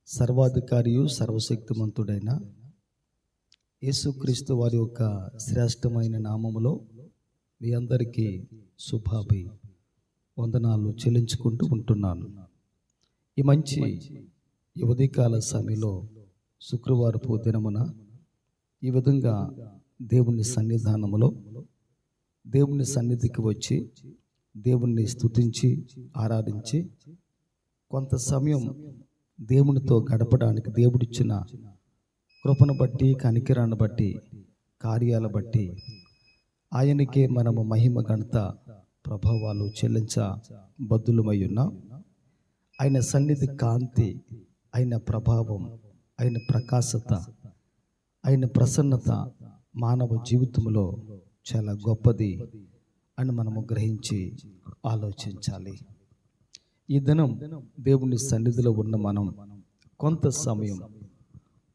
సర్వాధికారియు సర్వశక్తిమంతుడైన యేసుక్రీస్తు వారి యొక్క శ్రేష్టమైన నామములో మీ అందరికీ శుభాభి వందనాలు చెల్లించుకుంటూ ఉంటున్నాను. ఈ మంచి ఉదయకాల సమయంలో శుక్రవారపు దినమున ఈ విధంగా దేవుని సన్నిధానములో దేవుని సన్నిధికి వచ్చి దేవుణ్ణి స్తుతించి ఆరాధించి కొంత సమయం దేవునితో గడపడానికి దేవుడిచ్చిన కృపను బట్టి, కనికరాన్ని బట్టి, కార్యాల బట్టి ఆయనకే మనము మహిమ ఘనత ప్రభావాలు చెల్లించ బద్దులమై ఉన్నాం. ఆయన సన్నిధి కాంతి, ఆయన ప్రభావం, ఆయన ప్రకాశత, ఆయన ప్రసన్నత మానవ జీవితంలో చాలా గొప్పది అని మనము గ్రహించి ఆలోచించాలి. ఈ దినం దేవుని సన్నిధిలో ఉన్న మనం కొంత సమయం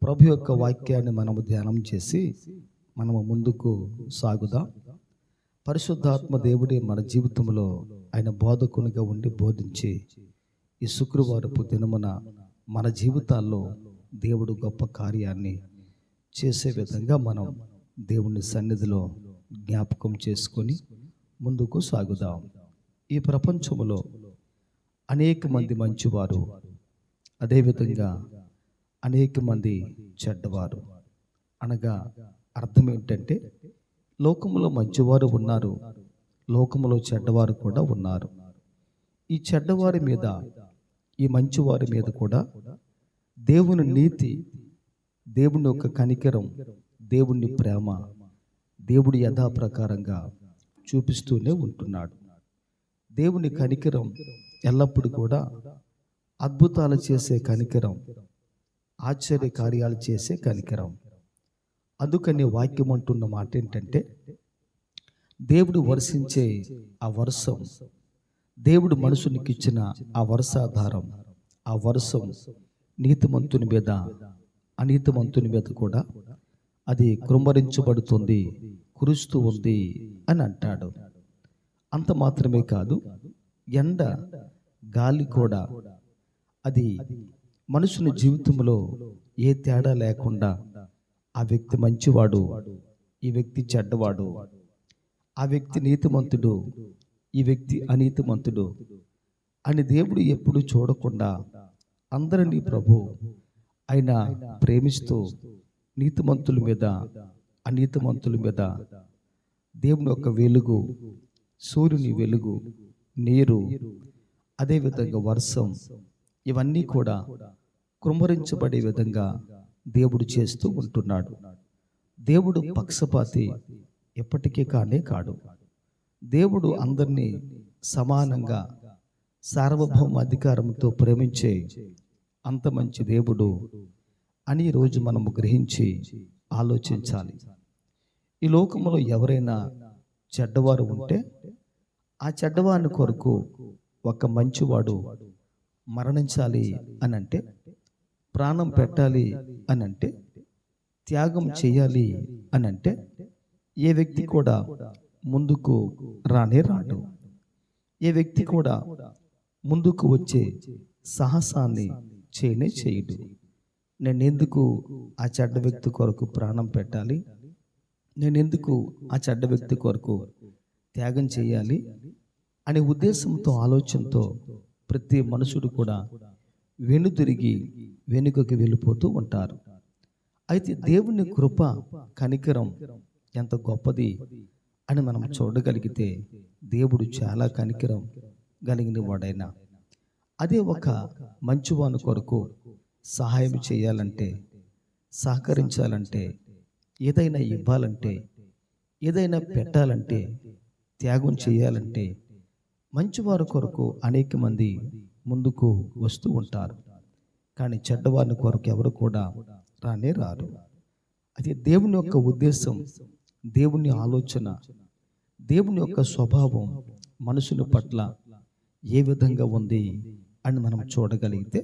ప్రభు యొక్క వాక్యాన్ని మనము ధ్యానం చేసి మనము ముందుకు సాగుదాం. పరిశుద్ధాత్మ దేవుడే మన జీవితంలో ఆయన బోధకునిగా ఉండి బోధించి ఈ శుక్రవారపు దినమున మన జీవితాల్లో దేవుడు గొప్ప కార్యాన్ని చేసే విధంగా మనం దేవుని సన్నిధిలో జ్ఞాపకం చేసుకొని ముందుకు సాగుదాం. ఈ ప్రపంచంలో అనేక మంది మంచివారు, అదేవిధంగా అనేక మంది చెడ్డవారు. అనగా అర్థం ఏంటంటే, లోకములో మంచివారు ఉన్నారు, లోకములో చెడ్డవారు కూడా ఉన్నారు. ఈ చెడ్డవారి మీద, ఈ మంచివారి మీద కూడా దేవుని నీతి, దేవుని యొక్క కనికరం, దేవుని ప్రేమ, దేవుడి యథాప్రకారంగా చూపిస్తూనే ఉంటున్నాడు. దేవుని కనికరం ఎల్లప్పుడూ కూడా అద్భుతాలు చేసే కనికరం, ఆశ్చర్య కార్యాలు చేసే కనికరం. అందుకని వాక్యం అంటున్న మాట ఏంటంటే, దేవుడు వర్షించే ఆ వర్షం, దేవుడు మనుషునికి ఇచ్చిన ఆ వర్షాధారం, ఆ వర్షం నీతిమంతుని మీద, అనీతిమంతుని మీద కూడా అది కృమ్మరించబడుతుంది, కురుస్తూ ఉంది అని అంటాడు. అంత మాత్రమే కాదు, ఎండ, గాలి కూడా అది మనుషుని జీవితంలో ఏ తేడా లేకుండా ఆ వ్యక్తి మంచివాడు, ఈ వ్యక్తి చెడ్డవాడు, ఆ వ్యక్తి నీతిమంతుడు, ఈ వ్యక్తి అనీతిమంతుడు అని దేవుడు ఎప్పుడు చూడకుండా అందరినీ ప్రభు ఆయన ప్రేమిస్తూ నీతిమంతుల మీద, అనీతిమంతుల మీద దేవుని యొక్క వెలుగు, సూర్యుని వెలుగు, నీరు, అదేవిధంగా వర్షం, ఇవన్నీ కూడా కృమ్మరించబడే విధంగా దేవుడు చేస్తూ ఉంటున్నాడు. దేవుడు పక్షపాతి ఎప్పటికీ కానే కాడు. దేవుడు అందరినీ సమానంగా సార్వభౌమ అధికారంతో ప్రేమించే అంత మంచి దేవుడు అని ఈరోజు మనము గ్రహించి ఆలోచించాలి. ఈ లోకంలో ఎవరైనా చెడ్డవారు ఉంటే ఆ చెడ్డవాని కొరకు ఒక మంచివాడు మరణించాలి అని అంటే, ప్రాణం పెట్టాలి అని అంటే, త్యాగం చేయాలి అని అంటే ఏ వ్యక్తి కూడా ముందుకు రానే రాడు. ఏ వ్యక్తి కూడా ముందుకు వచ్చే సాహసాన్ని చేయనే చేయడు. నేనెందుకు ఆ చెడ్డ వ్యక్తి కొరకు ప్రాణం పెట్టాలి, నేనెందుకు ఆ చెడ్డ వ్యక్తి కొరకు త్యాగం చేయాలి అనే ఉద్దేశంతో, ఆలోచనతో ప్రతి మనుషుడు కూడా వెనుతిరిగి వెనుకకి వెళ్ళిపోతూ ఉంటారు. అయితే దేవుని కృప, కనికరం ఎంత గొప్పది అని మనం చూడగలిగితే, దేవుడు చాలా కనికరం కలిగిన వాడైనా అదే ఒక మంచివాని కొరకు సహాయం చేయాలంటే, సహకరించాలంటే, ఏదైనా ఇవ్వాలంటే, ఏదైనా పెట్టాలంటే, త్యాగం చేయాలంటే మంచివారి కొరకు అనేక మంది ముందుకు వస్తూ ఉంటారు. కానీ చెడ్డవారిని కొరకు ఎవరు కూడా రానే రారు. అది దేవుని యొక్క ఉద్దేశం, దేవుని ఆలోచన, దేవుని యొక్క స్వభావం మనుషుల పట్ల ఏ విధంగా ఉంది అని మనం చూడగలిగితే,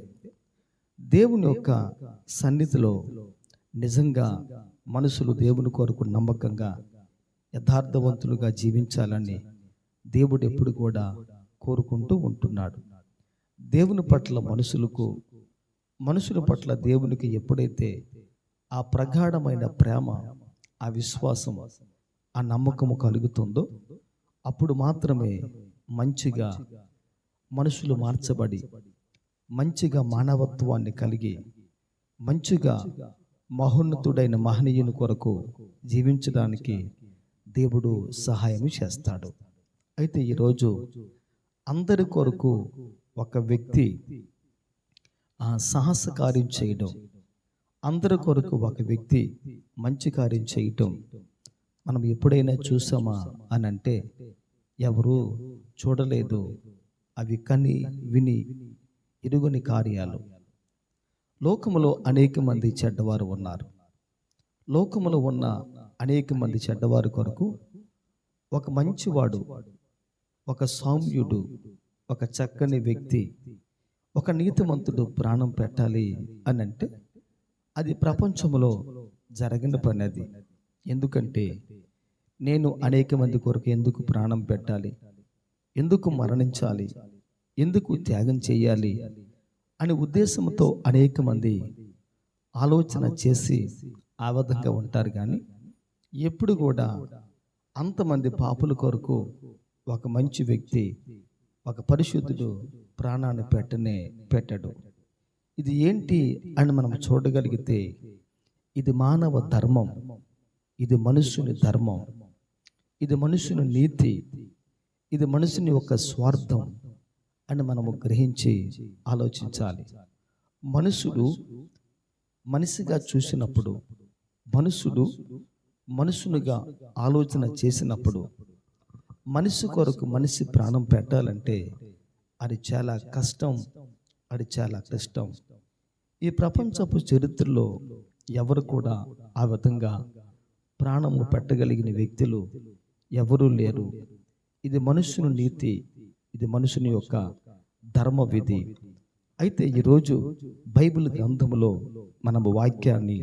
దేవుని యొక్క సన్నిధిలో నిజంగా మనుషులు దేవుని కొరకు నమ్మకంగా, యథార్థవంతులుగా జీవించాలని దేవుడు ఎప్పుడు కూడా కోరుకుంటూ ఉంటున్నాడు. దేవుని పట్ల మనుషులకు మనుషుల పట్ల దేవునికి ఎప్పుడైతే ఆ ప్రగాఢమైన ప్రేమ, ఆ విశ్వాసం, ఆ నమ్మకము కలుగుతుందో అప్పుడు మాత్రమే మంచిగా మనుషులు మార్చబడి మంచిగా మానవత్వాన్ని కలిగి మంచిగా మహోన్నతుడైన మహనీయుని కొరకు జీవించడానికి దేవుడు సహాయం చేస్తాడు. అయితే ఈరోజు అందరి కొరకు ఒక వ్యక్తి ఆ సాహస కార్యం చేయడం, అందరి కొరకు ఒక వ్యక్తి మంచి కార్యం చేయటం మనం ఎప్పుడైనా చూసామా అని అంటే ఎవరు చూడలేదు. అవి కని విని ఎరుగని కార్యాలు. లోకములో అనేక మంది చెడ్డవారు ఉన్నారు. లోకములో ఉన్న అనేక మంది చెడ్డవారి కొరకు ఒక మంచివాడు, ఒక సౌమ్యుడు, ఒక చక్కని వ్యక్తి, ఒక నీతిమంతుడు ప్రాణం పెట్టాలి అని అంటే అది ప్రపంచంలో జరగని పని. అది ఎందుకంటే నేను అనేక మంది కొరకు ఎందుకు ప్రాణం పెట్టాలి, ఎందుకు మరణించాలి, ఎందుకు త్యాగం చేయాలి అనే ఉద్దేశంతో అనేక మంది ఆలోచన చేసి ఆ విధంగా ఉంటారు. కానీ ఎప్పుడు కూడా అంతమంది పాపుల కొరకు ఒక మంచి వ్యక్తి, ఒక పరిశుద్ధుడు ప్రాణాన్ని పెట్టడు. ఇది ఏంటి అని మనం చూడగలిగితే ఇది మానవ ధర్మం, ఇది మనుషుని ధర్మం, ఇది మనుషుని నీతి, ఇది మనుషుని యొక్క స్వార్థం అని మనము గ్రహించి ఆలోచించాలి. మనుషుడు మనిషిగా చూసినప్పుడు, మనుషుడు మనుషునిగా ఆలోచన చేసినప్పుడు, మనిషి కొరకు మనిషి ప్రాణం పెట్టాలంటే అది చాలా కష్టం, అది చాలా కష్టం. ఈ ప్రపంచపు చరిత్రలో ఎవరు కూడా ఆ విధంగా ప్రాణము పెట్టగలిగిన వ్యక్తులు ఎవరూ లేరు. ఇది మనుషుని నీతి, ఇది మనుషుని యొక్క ధర్మ విధి. అయితే ఈరోజు బైబిల్ గ్రంథములో మనము వాక్యాన్ని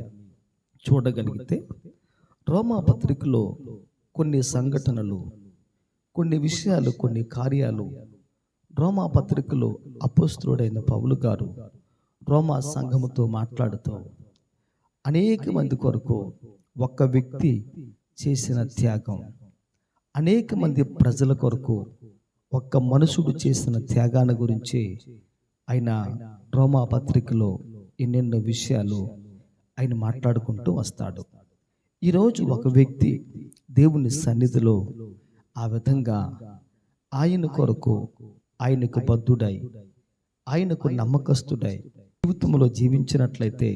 చూడగలిగితే రోమా పత్రికలో కొన్ని సంఘటనలు, కొన్ని విషయాలు, కొన్ని కార్యాలు రోమా పత్రికలో అపోస్తలుడైన పౌలు గారు రోమా సంఘముతో మాట్లాడుతూ అనేక మంది కొరకు ఒక్క వ్యక్తి చేసిన త్యాగం, అనేక మంది ప్రజల కొరకు ఒక్క మనుషుడు చేసిన త్యాగాన్ని గురించి ఆయన రోమా పత్రికలో ఎన్నెన్నో విషయాలు ఆయన మాట్లాడుకుంటూ వస్తాడు. ఈరోజు ఒక వ్యక్తి దేవుని సన్నిధిలో ఆ విధంగా ఆయన కొరకు, ఆయనకు బద్ధుడై, ఆయనకు నమ్మకస్తుడై జీవితంలో జీవించినట్లయితే,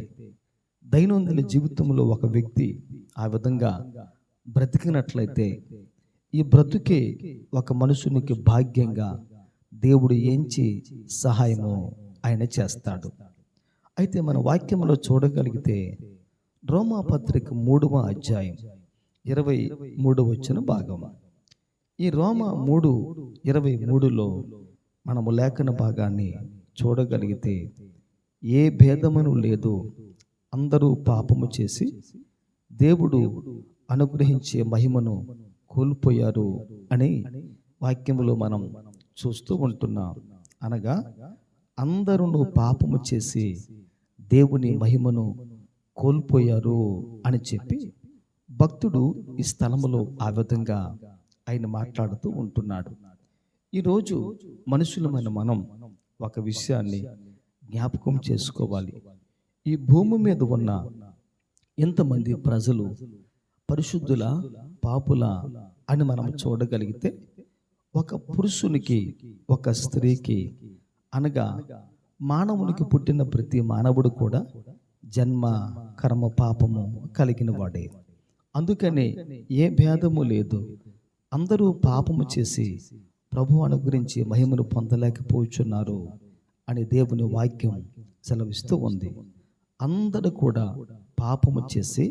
దైనందిన జీవితంలో ఒక వ్యక్తి ఆ విధంగా బ్రతికినట్లయితే ఈ బ్రతుకే ఒక మనుషునికి భాగ్యంగా దేవుడు ఏంచి సహాయము ఆయన చేస్తాడు. అయితే మన వాక్యంలో చూడగలిగితే రోమా పత్రిక 3వ అధ్యాయం 23వ భాగం, ఈ రోమా 3:23లో మనము లేఖన భాగాన్ని చూడగలిగితే ఏ భేదమును లేదు, అందరూ పాపము చేసి దేవుడు అనుగ్రహించే మహిమను కోల్పోయారు అని వాక్యములో మనం చూస్తూ ఉంటున్నాం. అనగా అందరూ పాపము చేసి దేవుని మహిమను కోల్పోయారు అని చెప్పి భక్తుడు ఈ స్థలములో ఆ విధంగా ఆయన మాట్లాడుతూ ఉంటున్నాడు. ఈరోజు మనుషులమైన మనం ఒక విషయాన్ని జ్ఞాపకం చేసుకోవాలి. ఈ భూమి మీద ఉన్న ఎంతమంది ప్రజలు పరిశుద్ధుల, పాపుల అని మనం చూడగలిగితే ఒక పురుషునికి, ఒక స్త్రీకి, అనగా మానవునికి పుట్టిన ప్రతి మానవుడు కూడా జన్మ, కర్మ, పాపము కలిగిన వాడే. అందుకనే ఏ భేదము లేదు, అందరూ పాపము చేసి ప్రభు అనుగ్రహించి మహిమను పొందలేకపోతున్నారు అని దేవుని వాక్యం సెలవిస్తూ ఉంది. అందరూ కూడా పాపము చేసి,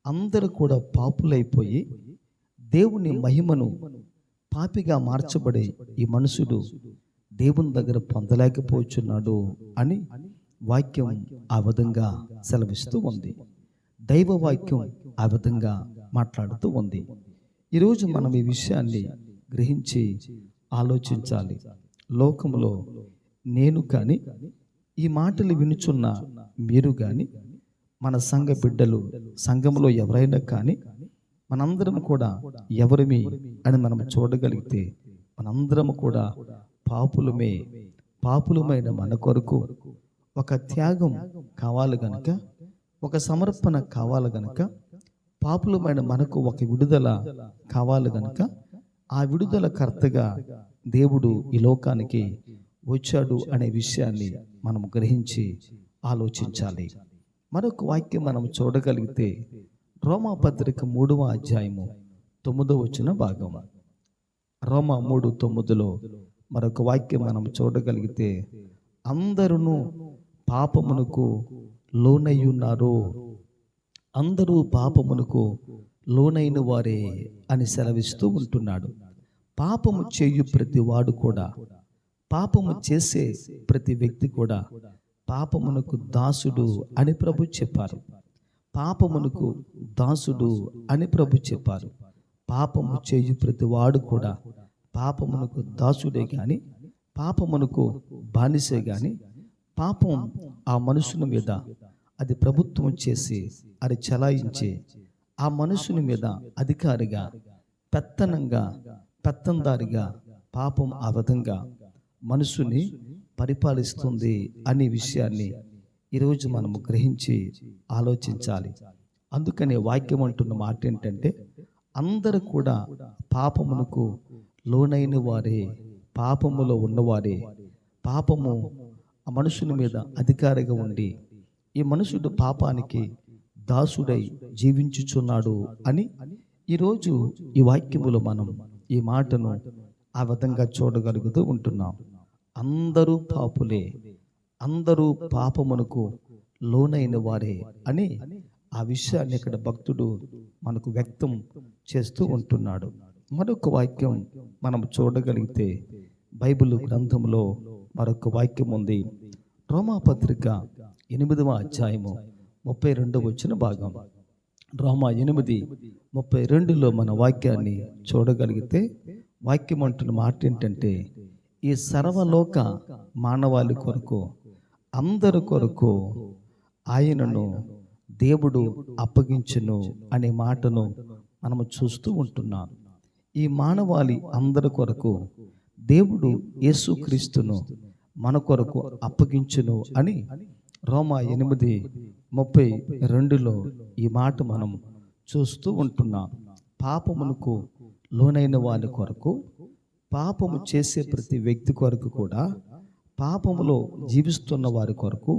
అందరూ కూడా పాపులైపోయి దేవుని మహిమను పాపిగా మార్చబడే ఈ మనుషుడు దేవుని దగ్గర పొందలేకపోతున్నాడు అని వాక్యం ఆ విధంగా సెలవిస్తూ ఉంది. దైవ వాక్యం ఆ విధంగా మాట్లాడుతూ ఉంది. ఈరోజు మనం ఈ విషయాన్ని గ్రహించి ఆలోచించాలి. లోకంలో నేను కానీ, ఈ మాటలు వినుచున్న మీరు కానీ, మన సంఘ బిడ్డలు, సంఘంలో ఎవరైనా కానీ, మనందరం కూడా ఎవరిమి అని మనం చూడగలిగితే, మనందరం కూడా పాపులమే. పాపులమైన మన కొరకు ఒక త్యాగం కావాలి గనక, ఒక సమర్పణ కావాలి గనక, పాపులమైన మనకు ఒక విడుదల కావాలి గనక, ఆ విడుదల కర్తగా దేవుడు ఈ లోకానికి వచ్చాడు అనే విషయాన్ని మనం గ్రహించి ఆలోచించాలి. మరొక వాక్యం మనం చూడగలిగితే రోమాపత్రిక 3వ అధ్యాయము 9వ భాగం. రోమా 3:9లో మరొక వాక్యం మనం చూడగలిగితే, అందరూ పాపమునకు లోనయ్యున్నారు, అందరూ పాపమునకు లోనైన వారే అని సెలవిస్తూ ఉంటున్నాడు. పాపము చేయు ప్రతి వాడు కూడా, పాపము చేసే ప్రతి వ్యక్తి కూడా పాపమునకు దాసుడు అని ప్రభు చెప్పారు. పాపమునకు దాసుడు అని ప్రభు చెప్పారు. పాపము చేయు ప్రతి వాడు కూడా పాపమునకు దాసుడే గాని, పాపమునకు బానిసే గాని, పాపం ఆ మనుషుని మీద అది ప్రభుత్వం చేసి అది చలాయించే ఆ మనుషుని మీద అధికారిగా, పెత్తనంగా, పెత్తందారిగా పాపం ఆ విధంగా మనుషుని పరిపాలిస్తుంది అనే విషయాన్ని ఈరోజు మనము గ్రహించి ఆలోచించాలి. అందుకనే వాక్యం అంటున్న మాట ఏంటంటే, అందరూ కూడా పాపమునకు లోనైన వారే, పాపములో ఉన్నవారే. పాపము ఆ మనుషుని మీద అధికారిగా ఉండి, ఈ మనుషుడు పాపానికి దాసుడై జీవించుచున్నాడు అని ఈరోజు ఈ వాక్యములో మనం ఈ మాటను ఆ విధంగా చూడగలుగుతూ ఉంటున్నాం. అందరూ పాపులే, అందరూ పాపమునకు లోనైన వారే అని ఆ విషయాన్ని ఇక్కడ భక్తుడు మనకు వ్యక్తం చేస్తూ ఉంటున్నాడు. మరొక వాక్యం మనం చూడగలిగితే బైబిల్ గ్రంథంలో మరొక వాక్యం ఉంది. రోమాపత్రిక 8వ అధ్యాయము 32వ భాగం. రోమా 8:32లో మన వాక్యాన్ని చూడగలిగితే వాక్యం అంటున్న మాట ఏంటంటే, ఈ సర్వలోక మానవాళి కొరకు, అందరి కొరకు ఆయనను దేవుడు అప్పగించును అనే మాటను మనము చూస్తూ ఉంటున్నాం. ఈ మానవాళి అందరి కొరకు దేవుడు యేసుక్రీస్తును మన కొరకు అప్పగించును అని రోమా 8:32లో ఈ మాట మనం చూస్తూ ఉంటున్నాం. పాపమునకు లోనైన వారి కొరకు, పాపము చేసే ప్రతి వ్యక్తి కొరకు కూడా, పాపములో జీవిస్తున్న వారి కొరకు,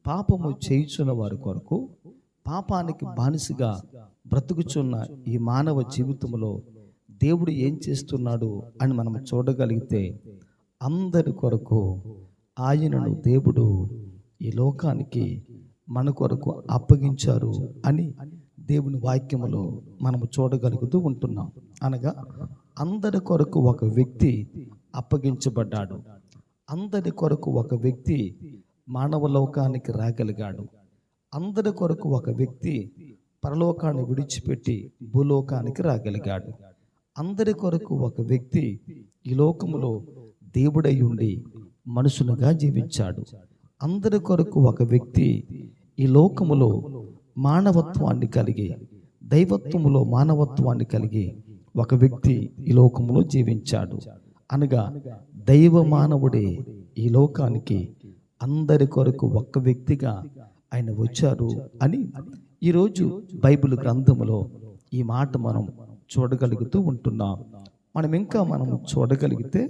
పాపము చేయుచున్న వారి కొరకు, పాపానికి బానిసగా బ్రతుకుచున్న ఈ మానవ జీవితంలో దేవుడు ఏం చేస్తున్నాడు అని మనం చూడగలిగితే, అందరి కొరకు ఆయనను దేవుడు ఈ లోకానికి మన కొరకు అప్పగించారు అని దేవుని వాక్యములో మనము చూడగలుగుతూ ఉంటున్నాం. అనగా అందరి కొరకు ఒక వ్యక్తి అప్పగించబడ్డాడు. అందరి కొరకు ఒక వ్యక్తి మానవ లోకానికి రాగలిగాడు. అందరి కొరకు ఒక వ్యక్తి పరలోకాన్ని విడిచిపెట్టి భూలోకానికి రాగలిగాడు. అందరి కొరకు ఒక వ్యక్తి ఈ లోకములో దేవుడై ఉండి మనుషులుగా జీవించాడు. అందరి కొరకు ఒక వ్యక్తి ఈ లోకములో మానవత్వాన్ని కలిగి, దైవత్వములో మానవత్వాన్ని కలిగి ఒక వ్యక్తి ఈ లోకములో జీవించాడు. అనగా దైవ మానవుడే ఈ లోకానికి అందరి కొరకు ఒక్క వ్యక్తిగా ఆయన వచ్చారు అని ఈరోజు బైబిల్ గ్రంథములో ఈ మాట మనం చూడగలుగుతూ ఉంటున్నాం. మనం చూడగలిగితే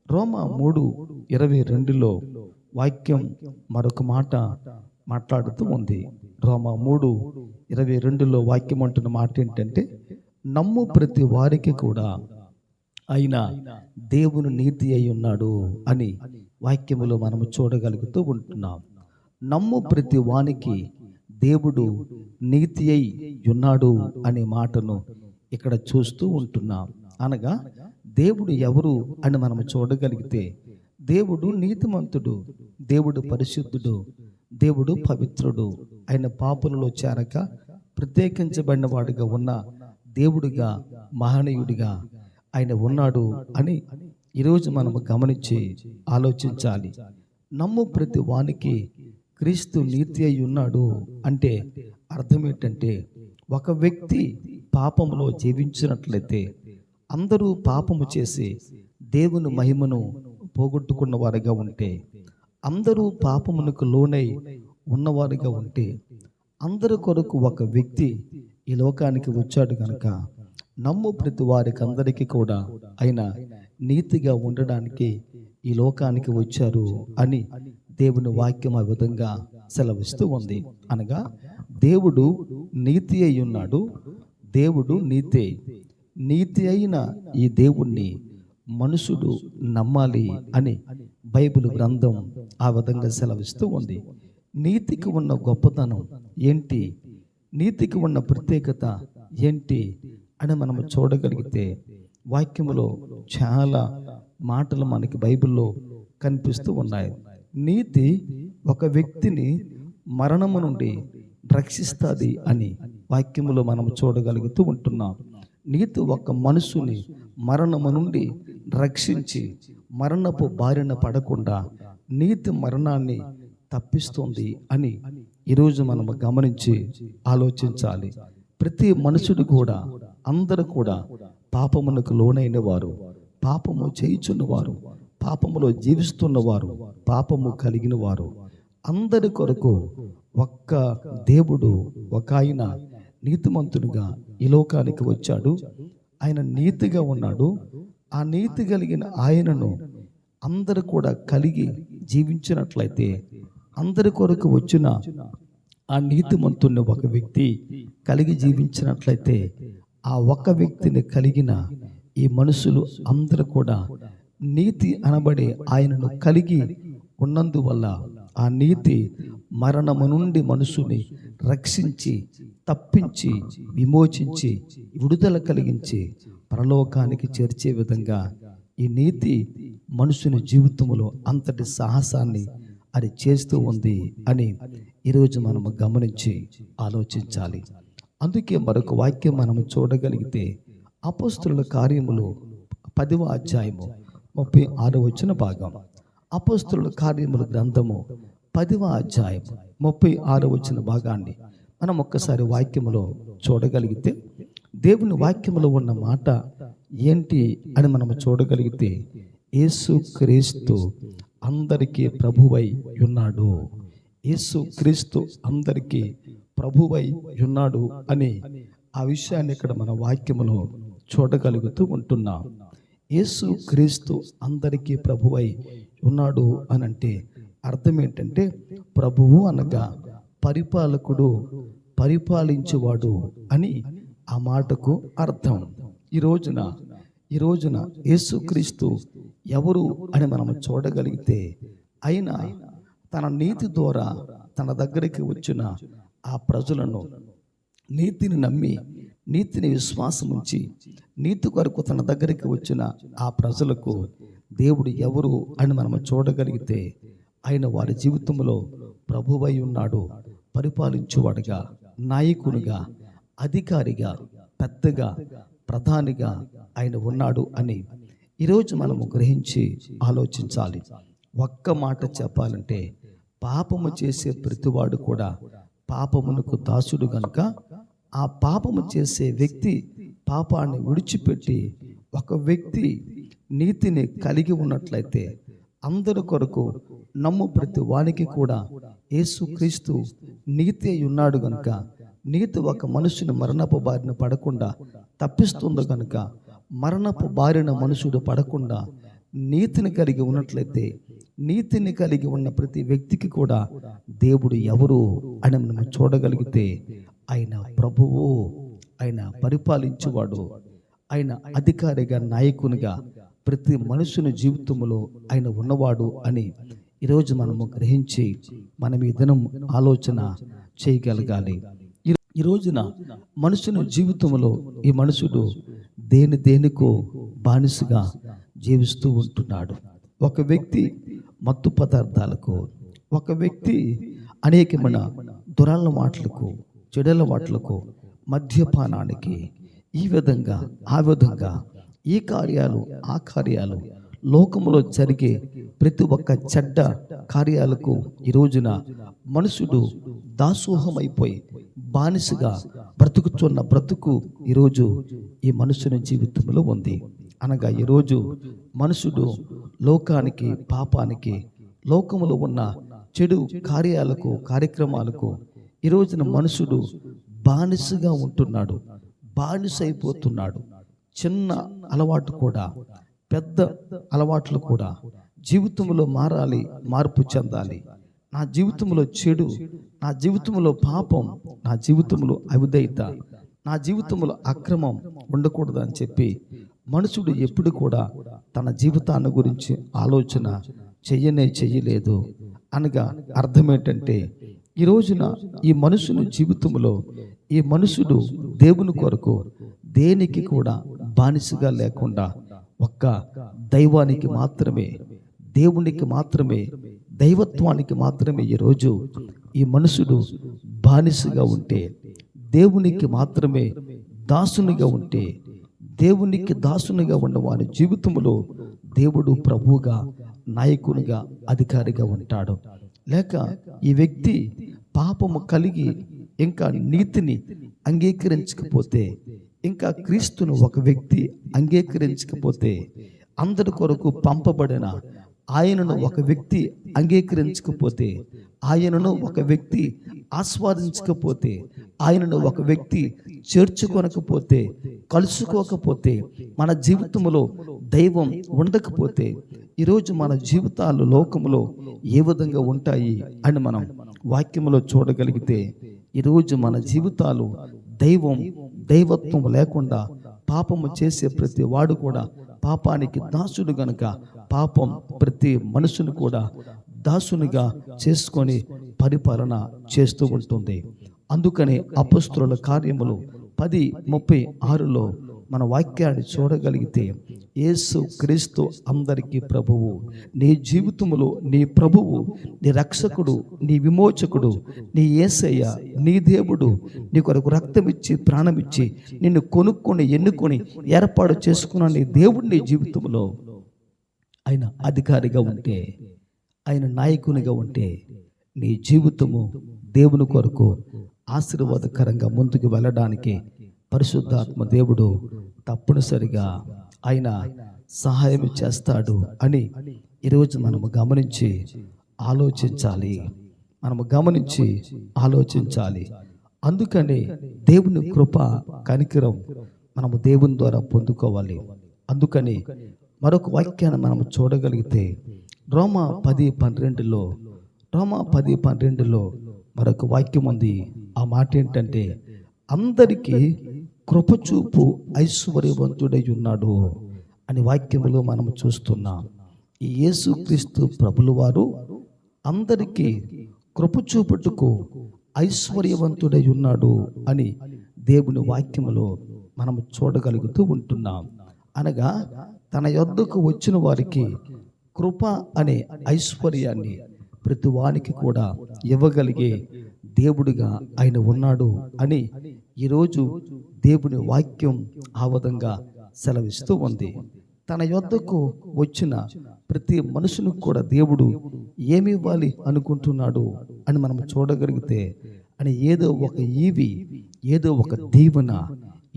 రోమా 3:22లో వాక్యం మరొక మాట మాట్లాడుతూ ఉంది. రోమా 3:22లో వాక్యం అంటున్న మాట ఏంటంటే, నమ్ము ప్రతి వారికి కూడా ఆయన దేవుని నీతి అయి ఉన్నాడు అని వాక్యములో మనము చూడగలుగుతూ ఉంటున్నాం. నమ్ము ప్రతి వానికి దేవుడు నీతి అయి ఉన్నాడు అనే మాటను ఇక్కడ చూస్తూ ఉంటున్నాం. అనగా దేవుడు ఎవరు అని మనం చూడగలిగితే, దేవుడు నీతిమంతుడు, దేవుడు పరిశుద్ధుడు, దేవుడు పవిత్రుడు, ఆయన పాపులలో చేరక ప్రత్యేకించబడిన వాడిగా ఉన్న దేవుడిగా, మహనీయుడిగా ఆయన ఉన్నాడు అని ఈరోజు మనము గమనించి ఆలోచించాలి. నమ్ము ప్రతి వానికి క్రీస్తు నీతి అయి ఉన్నాడు అంటే అర్థం ఏంటంటే, ఒక వ్యక్తి పాపములో జీవించినట్లయితే అందరూ పాపము చేసి దేవుని మహిమను పోగొట్టుకున్న వారిగా ఉంటే, అందరూ పాపమునకు లోనై ఉన్నవారిగా ఉంటే, అందరి కొరకు ఒక వ్యక్తి ఈ లోకానికి వచ్చాడు కనుక నమ్ము ప్రతి వారికి అందరికీ కూడా ఆయన నీతిగా ఉండడానికి ఈ లోకానికి వచ్చారు అని దేవుని వాక్యం ఆ విధంగా సెలవిస్తూ ఉంది. అనగా దేవుడు నీతి అయి ఉన్నాడు, దేవుడు నీతి. నీతి అయిన ఈ దేవుణ్ణి మనుషుడు నమ్మాలి అని బైబిల్ గ్రంథం ఆ విధంగా సెలవిస్తూ ఉంది. నీతికి ఉన్న గొప్పతనం ఏంటి, నీతికి ఉన్న ప్రత్యేకత ఏంటి అని మనం చూడగలిగితే వాక్యములో చాలా మాటలు మనకి బైబిల్లో కనిపిస్తూ ఉన్నాయి. నీతి ఒక వ్యక్తిని మరణము నుండి రక్షిస్తుంది అని వాక్యములో మనం చూడగలుగుతూ ఉంటున్నాం. నీతి ఒక మనుషుని మరణము నుండి రక్షించి మరణపు బారిన పడకుండా నీతి మరణాన్ని తప్పిస్తుంది అని ఈరోజు మనం గమనించి ఆలోచించాలి. ప్రతి మనుషుడు కూడా, అందరూ కూడా పాపమునకు లోనైన వారు, పాపము చేయుచున్నవారు, పాపములో జీవిస్తున్నవారు, పాపము కలిగిన వారు. అందరి కొరకు ఒక్క దేవుడు, ఒక ఆయన నీతిమంతునిగా ఈ లోకానికి వచ్చాడు. ఆయన నీతిగా ఉన్నాడు. ఆ నీతి కలిగిన ఆయనను అందరూ కూడా కలిగి జీవించినట్లయితే, అందరి కొరకు వచ్చిన ఆ నీతిమంతుని ఒక వ్యక్తి కలిగి జీవించినట్లయితే, ఆ ఒక వ్యక్తిని కలిగిన ఈ మనుషులు అందరూ కూడా నీతి అనబడే ఆయనను కలిగి ఉన్నందువల్ల ఆ నీతి మరణము నుండి మనుషుని రక్షించి, తప్పించి, విమోచించి, విడుదల కలిగించి పరలోకానికి చేర్చే విధంగా ఈ నీతి మనుషుని జీవితంలో అంతటి సాహసాన్ని అది చేస్తూ ఉంది అని ఈరోజు మనము గమనించి ఆలోచించాలి. అందుకే మరొక వాక్యం మనము చూడగలిగితే అపోస్తలుల కార్యములు 10వ అధ్యాయము 36వ వచన భాగం. అపోస్తలుల కార్యముల గ్రంథము 10వ అధ్యాయం 36వ వచన భాగాన్ని మనం ఒక్కసారి వాక్యములో చూడగలిగితే, దేవుని వాక్యములో ఉన్న మాట ఏంటి అని మనము చూడగలిగితే, యేసు క్రీస్తు అందరికీ ప్రభువై ఉన్నాడు. యేసు క్రీస్తు అందరికీ ప్రభువై ఉన్నాడు అని ఆ విషయాన్ని ఇక్కడ మన వాక్యములో చూడగలుగుతూ ఉంటున్నాం. యేసు క్రీస్తు అందరికీ ప్రభువై ఉన్నాడు అని అంటే అర్థం ఏంటంటే, ప్రభువు అనగా పరిపాలకుడు, పరిపాలించేవాడు అని ఆ మాటకు అర్థం. ఈ రోజున యేసుక్రీస్తు ఎవరు అని మనం చూడగలిగితే, ఆయన తన నీతి ద్వారా తన దగ్గరికి వచ్చిన ఆ ప్రజలను, నీతిని నమ్మి, నీతిని విశ్వాసం ఉంచి, నీతి కొరకు తన దగ్గరికి వచ్చిన ఆ ప్రజలకు దేవుడు ఎవరు అని మనం చూడగలిగితే, ఆయన వారి జీవితంలో ప్రభువై ఉన్నాడు. పరిపాలించువాడుగా, నాయకునిగా, అధికారిగా, పెద్దగా, ప్రధానిగా ఆయన ఉన్నాడు అని ఈరోజు మనము గ్రహించి ఆలోచించాలి. ఒక్క మాట చెప్పాలంటే, పాపము చేసే ప్రతివాడు కూడా పాపమునకు దాసుడు గనుక, ఆ పాపము చేసే వ్యక్తి పాపాన్ని విడిచిపెట్టి ఒక వ్యక్తి నీతిని కలిగి ఉన్నట్లయితే, అందరి కొరకు నమ్ము ప్రతి వానికి కూడా యేసుక్రీస్తు నీతి అయి ఉన్నాడు గనుక, నీతి ఒక మనుషుని మరణపు బారిన పడకుండా తప్పిస్తుంది కనుక, మరణపు బారిన మనుషుడు పడకుండా నీతిని కలిగి ఉన్నట్లయితే, నీతిని కలిగి ఉన్న ప్రతి వ్యక్తికి కూడా దేవుడు ఎవరు అని మనం చూడగలిగితే, ఆయన ప్రభువు, ఆయన పరిపాలించేవాడు, ఆయన అధికారిగా, నాయకునిగా ప్రతి మనుషుని జీవితంలో ఆయన ఉన్నవాడు అని ఈరోజు మనము గ్రహించి మనం ఈ దినం ఆలోచన చేయగలగాలి. ఈ రోజున మనుషుని జీవితంలో ఈ మనుషుడు దేనికో బానిసగా జీవిస్తూ ఉంటున్నాడు. ఒక వ్యక్తి మత్తు పదార్థాలకు, ఒక వ్యక్తి అనేకమైన దురాల మాటలకు, చెడుల మాటలకు, మద్యపానానికి, ఈ విధంగా ఆ విధంగా, ఈ కార్యాలు ఆ కార్యాలు, లోకములో జరిగే ప్రతి ఒక్క చెడ్డ కార్యాలకు ఈ రోజున మనుషుడు దాసోహమైపోయి బానిసగా బ్రతుకుతున్న బ్రతుకు ఈరోజు ఈ మనుషుని జీవితంలో ఉంది. అనగా ఈరోజు మనుషుడు లోకానికి, పాపానికి, లోకములో ఉన్న చెడు కార్యక్రమాలకు ఈ రోజున మనుషుడు బానిసగా ఉంటున్నాడు, బానిస అయిపోతున్నాడు. చిన్న అలవాటు కూడా, పెద్ద అలవాట్లు కూడా జీవితంలో మారాలి, మార్పు చెందాలి. నా జీవితంలో చెడు, నా జీవితంలో పాపం, నా జీవితంలో అవిధేయత, నా జీవితంలో అక్రమం ఉండకూడదు అని చెప్పి మనుషుడు ఎప్పుడు కూడా తన జీవితాన్ని గురించి ఆలోచన చెయ్యలేదు. అనగా అర్థం ఏంటంటే ఈ రోజున ఈ మనుషుని జీవితంలో ఈ మనుషుడు దేవుని కొరకు దేనికి కూడా బానిసగా లేకుండా ఒక్క దైవానికి మాత్రమే, దేవునికి మాత్రమే, దైవత్వానికి మాత్రమే ఈరోజు ఈ మనుషుడు బానిసగా ఉంటే, దేవునికి మాత్రమే దాసునిగా ఉంటే, దేవునికి దాసునిగా ఉన్న వారి జీవితంలో దేవుడు ప్రభువుగా, నాయకునిగా, అధికారిగా ఉంటాడు. లేక ఈ వ్యక్తి పాపము కలిగి ఇంకా నీతిని అంగీకరించకపోతే, ఇంకా క్రీస్తును ఒక వ్యక్తి అంగీకరించకపోతే, అందరి కొరకు పంపబడిన ఆయనను ఒక వ్యక్తి అంగీకరించకపోతే, ఆయనను ఒక వ్యక్తి ఆస్వాదించకపోతే, ఆయనను ఒక వ్యక్తి చేర్చుకొనకపోతే, కలుసుకోకపోతే, మన జీవితంలో దైవం ఉండకపోతే ఈరోజు మన జీవితాలు లోకంలో ఏ విధంగా ఉంటాయి అని మనం వాక్యంలో చూడగలిగితే, ఈరోజు మన జీవితాలు దైవత్వం లేకుండా పాపము చేసే ప్రతి వాడు కూడా పాపానికి దాసుడు గనుక పాపం ప్రతి మనుషుని కూడా దాసునిగా చేసుకొని పరిపాలన చేస్తూ ఉంటుంది. అందుకని అపొస్తలుల కార్యములు 10:36లో మన వాక్యాన్ని చూడగలిగితే, యేసు క్రీస్తు అందరికీ ప్రభువు, నీ జీవితంలో నీ ప్రభువు, నీ రక్షకుడు, నీ విమోచకుడు, నీ యేసయ్య, నీ దేవుడు, నీ కొరకు రక్తమిచ్చి ప్రాణమిచ్చి నిన్ను కొనుక్కొని ఎన్నుకొని ఏర్పాటు చేసుకున్న నీ దేవుడు నీ జీవితంలో ఆయన అధికారిగా ఉంటే, ఆయన నాయకునిగా ఉంటే, నీ జీవితము దేవుని కొరకు ఆశీర్వాదకరంగా ముందుకు వెళ్ళడానికి పరిశుద్ధాత్మ దేవుడు తప్పనిసరిగా ఆయన సహాయం చేస్తాడు అని ఈరోజు మనము గమనించి ఆలోచించాలి. అందుకని దేవుని కృప, కనికరం మనము దేవుని ద్వారా పొందుకోవాలి. అందుకని మరొక వాక్యాన్ని మనము చూడగలిగితే రోమా 10:12లో మరొక వాక్యం ఉంది. ఆ మాట ఏంటంటే, అందరికీ కృపచూపు ఐశ్వర్యవంతుడై ఉన్నాడు అని వాక్యములో మనం చూస్తున్నాం. ఈ యేసుక్రీస్తు ప్రభుల వారు అందరికీ కృపచూపుటకు ఐశ్వర్యవంతుడై ఉన్నాడు అని దేవుని వాక్యములో మనం చూడగలుగుతూ ఉంటున్నాం. అనగా తన యొద్దకు వచ్చిన వారికి కృప అనే ఐశ్వర్యాన్ని ప్రతి వానికి కూడా ఇవ్వగలిగే దేవుడిగా ఆయన ఉన్నాడు అని ఈరోజు దేవుని వాక్యం ఆ విధంగా సెలవిస్తూ ఉంది. తన యొద్దకు వచ్చిన ప్రతి మనుషునికి కూడా దేవుడు ఏమి ఇవ్వాలి అనుకుంటున్నాడు అని మనం చూడగలిగితే, అని ఏదో ఒక ఈవి, ఏదో ఒక దీవెన,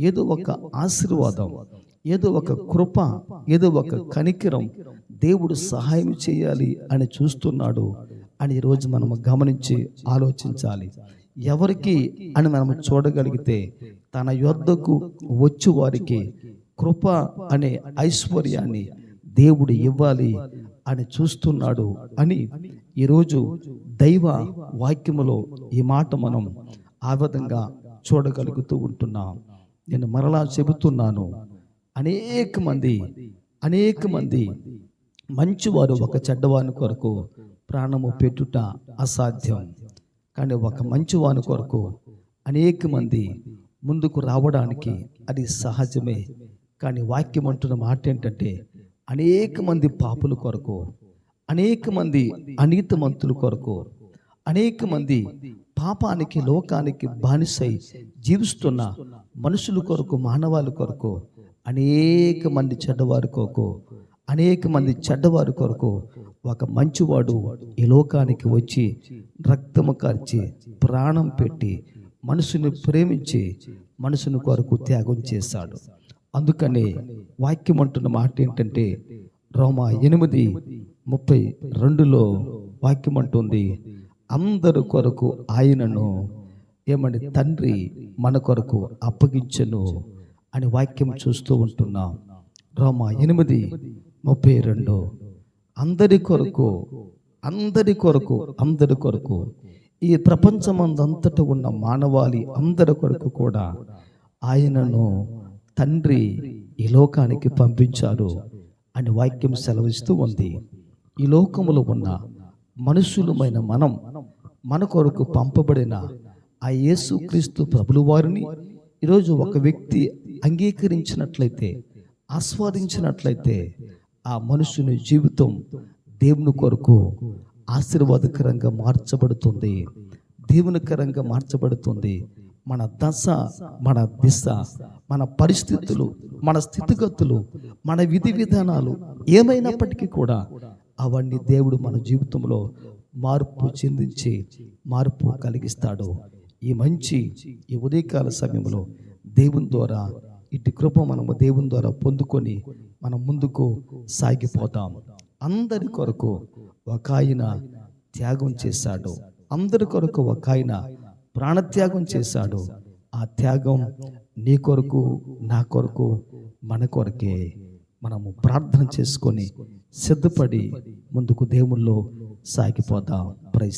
ఏదో ఒక ఆశీర్వాదం, ఏదో ఒక కృప, ఏదో ఒక కనికరం దేవుడు సహాయం చేయాలి అని చూస్తున్నాడు అని ఈరోజు మనం గమనించి ఆలోచించాలి. ఎవరికి అని మనం చూడగలిగితే, తన యొద్దకు వచ్చు వారికి కృప అనే ఐశ్వర్యాన్ని దేవుడు ఇవ్వాలి అని చూస్తున్నాడు అని ఈరోజు దైవ వాక్యములో ఈ మాట మనం ఆ విధంగా చూడగలుగుతూ ఉంటున్నాం. నేను మరలా చెబుతున్నాను, అనేక మంది మంచివారు ఒక చెడ్డవాని కొరకు ప్రాణము పెట్టుట అసాధ్యం. కానీ ఒక మంచివాని కొరకు అనేక మంది ముందుకు రావడానికి అది సహజమే. కానీ వాక్యం అంటున్న మాట ఏంటంటే, అనేక మంది పాపుల కొరకు, అనేక మంది అనీతిమంతుల కొరకు, అనేక మంది పాపానికి, లోకానికి బానిసై జీవిస్తున్న మనుషుల కొరకు, మానవాళి కొరకు, అనేక మంది చెడ్డవారి కొరకు అనేక మంది చెడ్డవారి కొరకు ఒక మంచివాడు ఈ లోకానికి వచ్చి రక్తము కార్చి ప్రాణం పెట్టి మనుషుని ప్రేమించి మనుషుని కొరకు త్యాగం చేశాడు. అందుకనే వాక్యం అంటున్న మాట ఏంటంటే రోమా 8:32 వాక్యం అంటుంది, అందరి కొరకు ఆయనను ఏమని తండ్రి మన కొరకు అప్పగించెను అని వాక్యం చూస్తూ ఉంటున్నాం. రోమా 8:32 అందరి కొరకు, అందరి కొరకు, అందరి కొరకు, ఈ ప్రపంచమందంతట ఉన్న మానవాళి అందరి కొరకు కూడా ఆయనను తండ్రి ఈ లోకానికి పంపించారు అని వాక్యం సెలవిస్తూ ఉంది. ఈ లోకములో ఉన్న మనుషులమైన మనం మన కొరకు పంపబడిన ఆ యేసుక్రీస్తు ప్రభుల వారిని ఈరోజు ఒక వ్యక్తి అంగీకరించినట్లయితే, ఆస్వాదించినట్లయితే ఆ మనుషుని జీవితం దేవుని కొరకు ఆశీర్వాదకరంగా మార్చబడుతుంది, దేవునికరంగా మార్చబడుతుంది. మన దశ, మన దిశ, మన పరిస్థితులు, మన స్థితిగతులు, మన విధి విధానాలు ఏమైనప్పటికీ కూడా అవన్నీ దేవుడు మన జీవితంలో మార్పు చెందించి మార్పు కలిగిస్తాడు. ఈ ఉదయకాల సమయంలో దేవుని ద్వారా ఇటు కృప మనము దేవుని ద్వారా పొందుకొని మనం ముందుకు సాగిపోతాం. అందరి కొరకు ఒక ఆయన త్యాగం చేశాడు, అందరి కొరకు ఒక ఆయన ప్రాణత్యాగం చేశాడు. ఆ త్యాగం నీ కొరకు, నా కొరకు, మన కొరకే. మనము ప్రార్థన చేసుకొని సిద్ధపడి ముందుకు దేవుల్లో సాగిపోతాం. ప్రైజ్